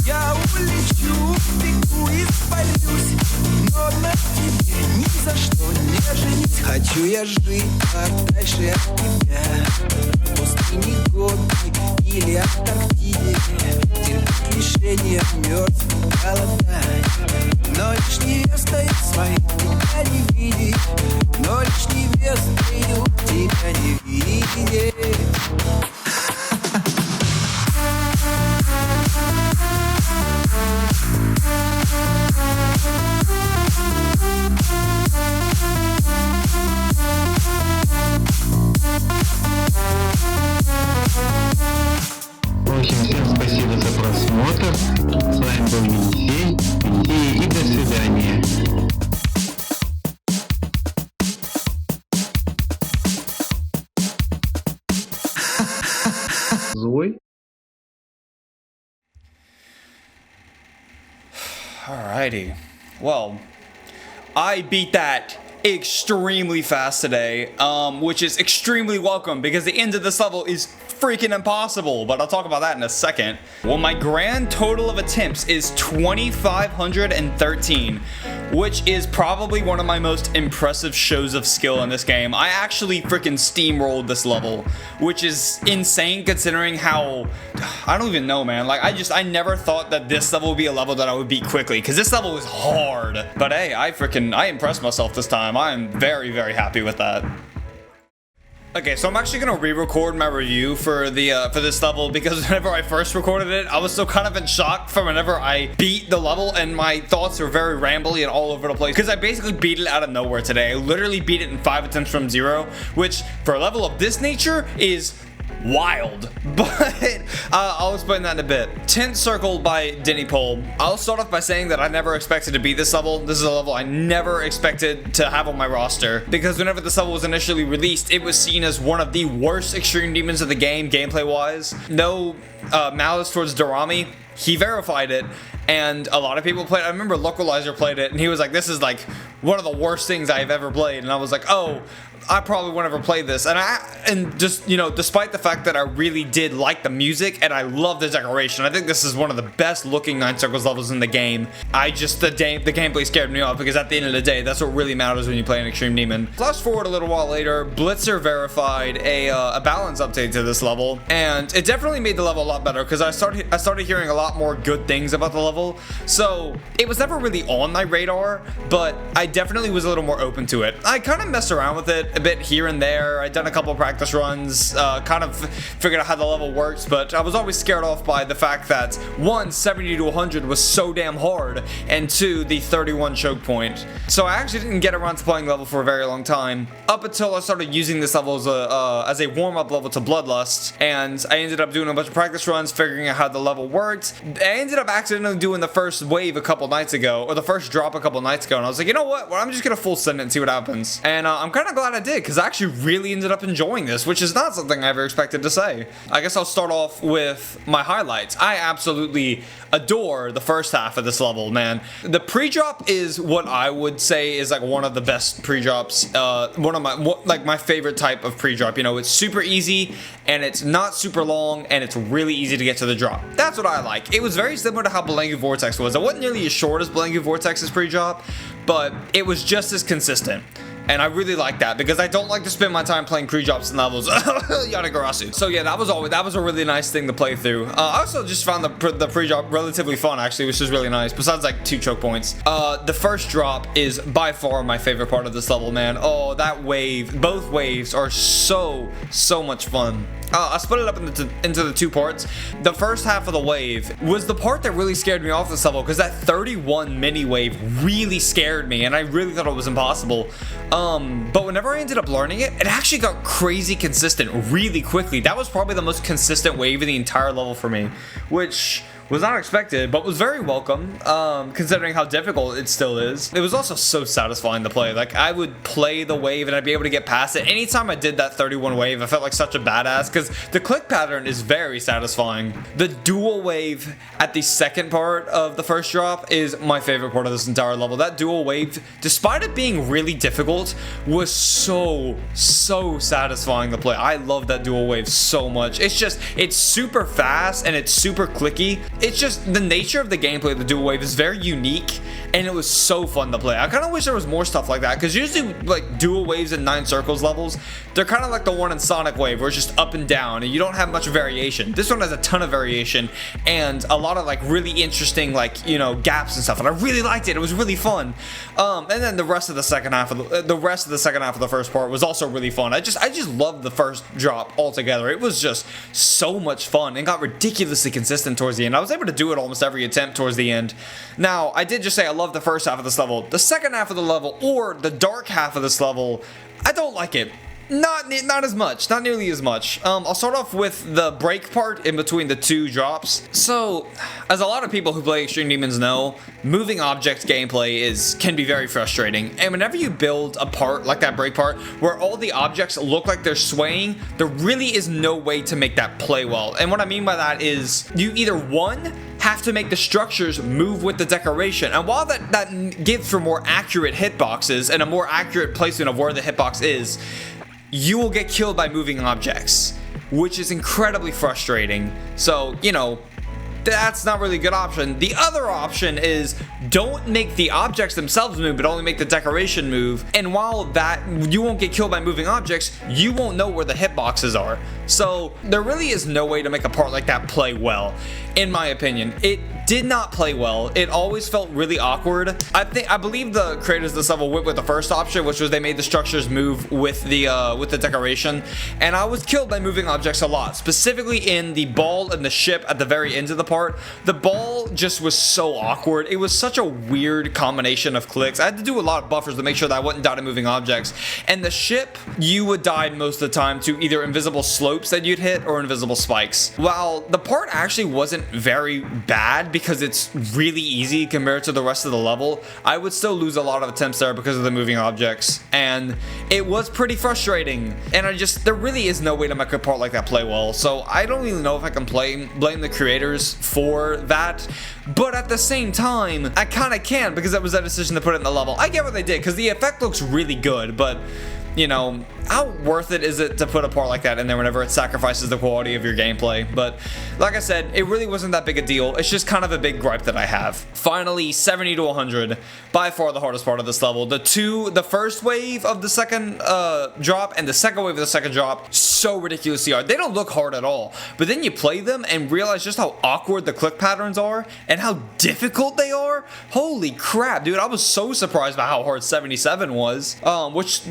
Я улечу, бегу и спалюсь, но на тебе ни за что не женюсь. Хочу я жить подальше от тебя, в пустыне годы или Антарктиде, терпеть лишения, мерз, голодать. Но лишь невеста из своих тебя не видит, но лишь невеста тебя не видит. В общем, всем спасибо за просмотр. С вами был Елисей. И до свидания. Злой? Alrighty. Well, I beat that extremely fast today, which is extremely welcome because the end of this level is freaking impossible, but I'll talk about that in a second. Well, my grand total of attempts is 2,513, which is probably one of my most impressive shows of skill in this game. I actually freaking steamrolled this level, which is insane considering how, I don't even know, man. Like, I never thought that this level would be a level that I would beat quickly, because this level is hard. But hey, I impressed myself this time. I am very, very happy with that. Okay, so I'm actually gonna re-record my review for this level because whenever I first recorded it, I was still kind of in shock from whenever I beat the level, and my thoughts were very rambly and all over the place because I basically beat it out of nowhere today. I literally beat it in 5 attempts from 0, which for a level of this nature is wild, but I'll explain that in a bit. Tent circled by DeniPol. I'll start off by saying that I never expected to beat this level. This is a level I never expected to have on my roster because whenever this level was initially released, it was seen as one of the worst extreme demons of the game, gameplay wise. No malice towards Dorami. He verified it, and a lot of people played. I remember Localizer played it, and he was like, "This is like one of the worst things I've ever played." And I was like, "Oh, I probably won't ever play this." And just, you know, despite the fact that I really did like the music and I love the decoration, I think this is one of the best looking 9 Circles levels in the game. The gameplay scared me off because at the end of the day, that's what really matters when you play an extreme demon. Flash forward a little while later, Blitzer verified a balance update to this level, and it definitely made the level a lot better because I started hearing a lot more good things about the level. So it was never really on my radar, but I definitely was a little more open to it. I kind of messed around with it a bit here and there. I'd done a couple practice runs, kind of figured out how the level works, but I was always scared off by the fact that 1, 70 to 100 was so damn hard, and 2, the 31 choke point. So I actually didn't get around to playing the level for a very long time, up until I started using this level as a warm-up level to Bloodlust, and I ended up doing a bunch of practice runs, figuring out how the level worked. I ended up accidentally doing the first wave a couple nights ago, or the first drop a couple nights ago, and I was like, you know what, well, I'm just gonna full send it and see what happens. And I'm kind of glad I did, because I actually really ended up enjoying this, which is not something I ever expected to say. I guess I'll start off with my highlights. I absolutely adore the first half of this level, man. The pre-drop is what I would say is like one of the best pre-drops, one of my favorite type of pre-drop. You know, it's super easy and it's not super long and it's really easy to get to the drop. That's what I like. It was very similar to how Belangu Vortex was. It wasn't nearly as short as Belangu Vortex's pre-drop, but it was just as consistent. And I really like that because I don't like to spend my time playing pre-drops and levels. Yadagarasu. So yeah, that was a really nice thing to play through. I also just found the pre-drop relatively fun actually, which is really nice. Besides like 2 choke points. The first drop is by far my favorite part of this level, man. Oh, that wave. Both waves are so much fun. I split it up into the 2 parts. The first half of the wave was the part that really scared me off this level because that 31 mini wave really scared me and I really thought it was impossible. But whenever I ended up learning it, it actually got crazy consistent really quickly. That was probably the most consistent wave in the entire level for me, which was not expected, but was very welcome, considering how difficult it still is. It was also so satisfying to play. Like, I would play the wave and I'd be able to get past it. Anytime I did that 31 wave, I felt like such a badass, because the click pattern is very satisfying. The dual wave at the second part of the first drop is my favorite part of this entire level. That dual wave, despite it being really difficult, was so satisfying to play. I love that dual wave so much. It's super fast and it's super clicky. it's just the nature of the gameplay of the dual wave is very unique, and it was so fun to play. I kind of wish there was more stuff like that, because usually like dual waves and 9 circles levels, they're kind of like the one in Sonic Wave where it's just up and down and you don't have much variation. This one has a ton of variation and a lot of like really interesting, like, you know, gaps and stuff, and I really liked it. It was really fun. And then the rest of the second half of the first part was also really fun. I just loved the first drop altogether. It was just so much fun and got ridiculously consistent towards the end. I was able to do it almost every attempt towards the end. Now, I did just say I love the first half of this level. The second half of the level, or the dark half of this level, I don't like it. Not as much, not nearly as much. I'll start off with the break part in between the 2 drops. So, as a lot of people who play Extreme Demons know, moving objects gameplay can be very frustrating. And whenever you build a part like that break part, where all the objects look like they're swaying, there really is no way to make that play well. And what I mean by that is, you either have to make the structures move with the decoration, and while that gives for more accurate hitboxes and a more accurate placement of where the hitbox is, you will get killed by moving objects, which is incredibly frustrating. So, you know, that's not really a good option. The other option is don't make the objects themselves move, but only make the decoration move. And while that you won't get killed by moving objects, you won't know where the hitboxes are. So there really is no way to make a part like that play well, in my opinion. It did not play well. It always felt really awkward. I believe the creators of this level went with the first option, which was they made the structures move with the decoration, and I was killed by moving objects a lot, specifically in the ball and the ship at the very end of the part. The ball just was so awkward. It was such a weird combination of clicks. I had to do a lot of buffers to make sure that I wouldn't die to moving objects. And the ship, you would die most of the time to either invisible slopes that you'd hit or invisible spikes. While the part actually wasn't very bad because it's really easy compared to the rest of the level, I would still lose a lot of attempts there because of the moving objects, and it was pretty frustrating. And there really is no way to make a part like that play well, so I don't even know if I can blame the creators for that. But at the same time, I kind of can, because that was their decision to put it in the level. I get what they did, because the effect looks really good, but you know, how worth it is it to put a part like that in there whenever it sacrifices the quality of your gameplay? But like I said, it really wasn't that big a deal. It's just kind of a big gripe that I have. Finally, 70 to 100, by far the hardest part of this level. The first wave of the second drop and the second wave of the second drop, so ridiculously hard. They don't look hard at all, but then you play them and realize just how awkward the click patterns are and how difficult they are. Holy crap, dude, I was so surprised by how hard 77 was. Which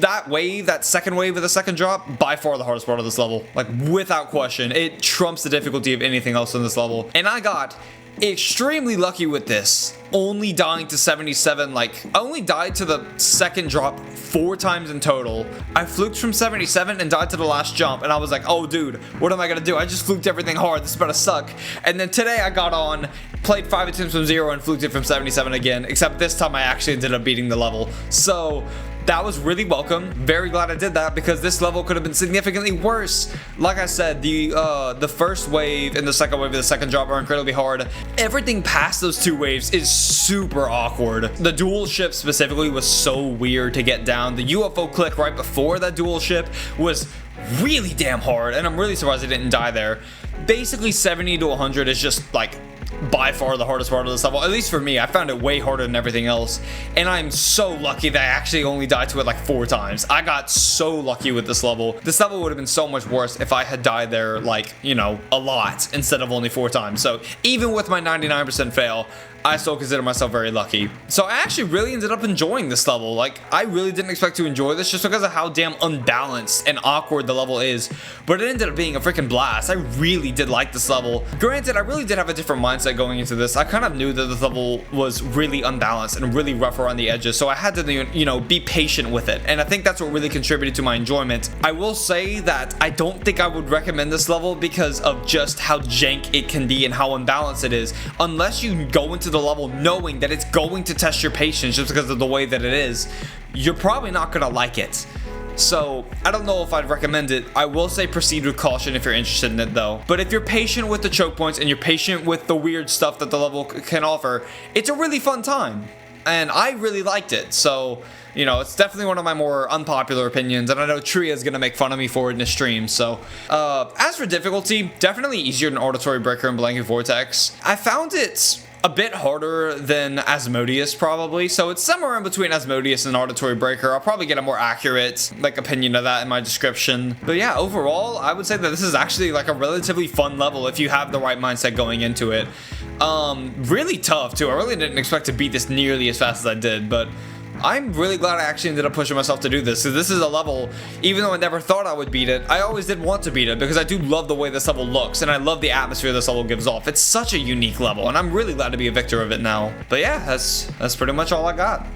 that second wave of the second drop, by far the hardest part of this level, like without question. It trumps the difficulty of anything else in this level, and I got extremely lucky with this, only dying to 77. Like, I only died to the second drop 4 times in total. I fluked from 77 and died to the last jump, and I was like, oh dude, what am I gonna do? I just fluked everything hard, this is about to suck. And then today I got on, played 5 attempts from 0 and fluked it from 77 again, except this time I actually ended up beating the level. So that was really welcome. Very glad I did that, because this level could have been significantly worse. Like I said, the first wave and the second wave of the second drop are incredibly hard. Everything past those 2 waves is super awkward. The dual ship specifically was so weird to get down. The UFO click right before that dual ship was really damn hard, and I'm really surprised I didn't die there. Basically, 70 to 100 is just like by far the hardest part of this level, at least for me. I found it way harder than everything else, and I'm so lucky that I actually only died to it like 4 times. I got so lucky with this level. This level would have been so much worse if I had died there, like, you know, a lot instead of only 4 times. So even with my 99% fail, I still consider myself very lucky. So I actually really ended up enjoying this level. Like, I really didn't expect to enjoy this just because of how damn unbalanced and awkward the level is, but it ended up being a freaking blast. I really did like this level. Granted, I really did have a different mindset going into this. I kind of knew that the level was really unbalanced and really rough around the edges, so I had to, you know, be patient with it, and I think that's what really contributed to my enjoyment. I will say that I don't think I would recommend this level because of just how jank it can be and how unbalanced it is, unless you go into the level knowing that it's going to test your patience just because of the way that it is. You're probably not gonna like it. So I don't know if I'd recommend it. I will say proceed with caution if you're interested in it though. But if you're patient with the choke points and you're patient with the weird stuff that the level can offer, it's a really fun time. and I really liked it. So, you know, it's definitely one of my more unpopular opinions, and I know Tria is gonna make fun of me for it in the stream. So, as for difficulty, definitely easier than Auditory Breaker and Blanket Vortex. I found it a bit harder than Asmodeus, probably. So it's somewhere in between Asmodeus and Auditory Breaker. I'll probably get a more accurate, like, opinion of that in my description. But yeah, overall, I would say that this is actually, like, a relatively fun level if you have the right mindset going into it. Really tough, too. I really didn't expect to beat this nearly as fast as I did, but I'm really glad I actually ended up pushing myself to do this. So this is a level, even though I never thought I would beat it, I always did want to beat it because I do love the way this level looks, and I love the atmosphere this level gives off. It's such a unique level, and I'm really glad to be a victor of it now. But yeah, that's pretty much all I got.